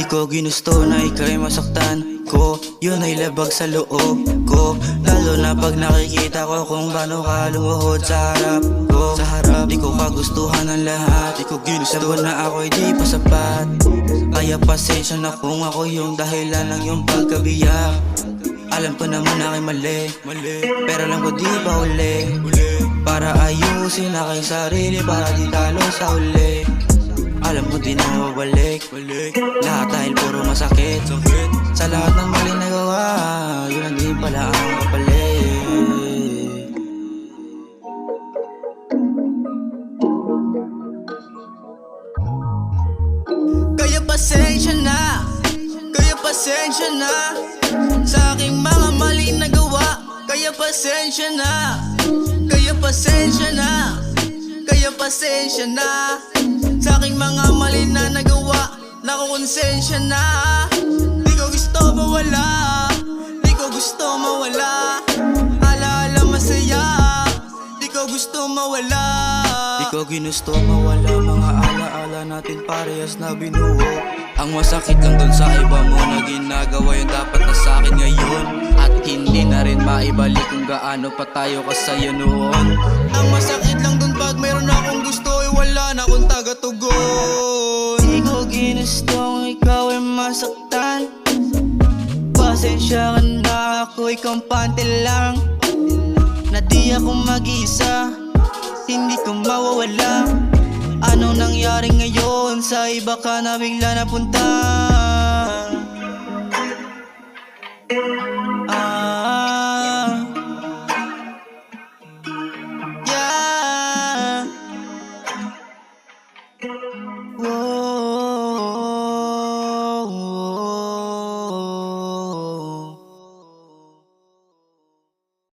ko ginusto na ika'y masaktan ko. Yun ay labag sa loob ko, lalo na pag nakikita ko kung paano ka lumuhod sa harap ko. Sa harap, di ko kagustuhan ang lahat. Di ko ginusto na ako'y di pa sapat. Kaya pasensya na kung ako yung dahilan ng iyong pagkabiyak. Alam ko naman na ako'y mali, pero alam ko di pa uli. Para ayusin aking sarili, para di talo sa uli. Alam mo di na mababalik, lahat dahil puro masakit. Sa lahat ng mali nagawa, yun ang di pala ang kapalit. Kaya pasensya na, kaya pasensya na sa aking mga mali nagawa. Kaya pasensya na, kaya pasensya na, kaya pasensya na sa aking mga mali na nagawa. Nakukonsensya na, di ko gusto mawala, di ko gusto mawala. Alaala masaya, di ko gusto mawala. Di ko ginusto mawala mga alaala natin parehas na binuo. Ang masakit lang dun sa iba mo na ginagawa yung dapat na sa akin ngayon. At hindi na rin maibalik kung gaano pa tayo kasaya noon. Ang masakit lang dun pag meron akong gusto, ay wala na akong taga-tugon. Di ko ginustong ikaw ay masaktan. Pasensya ka na, ako'y kampante lang. Na di ako mag-isa, hindi ko mawawala. Anong nangyari ngayon? Sa iba ka na bigla napunta.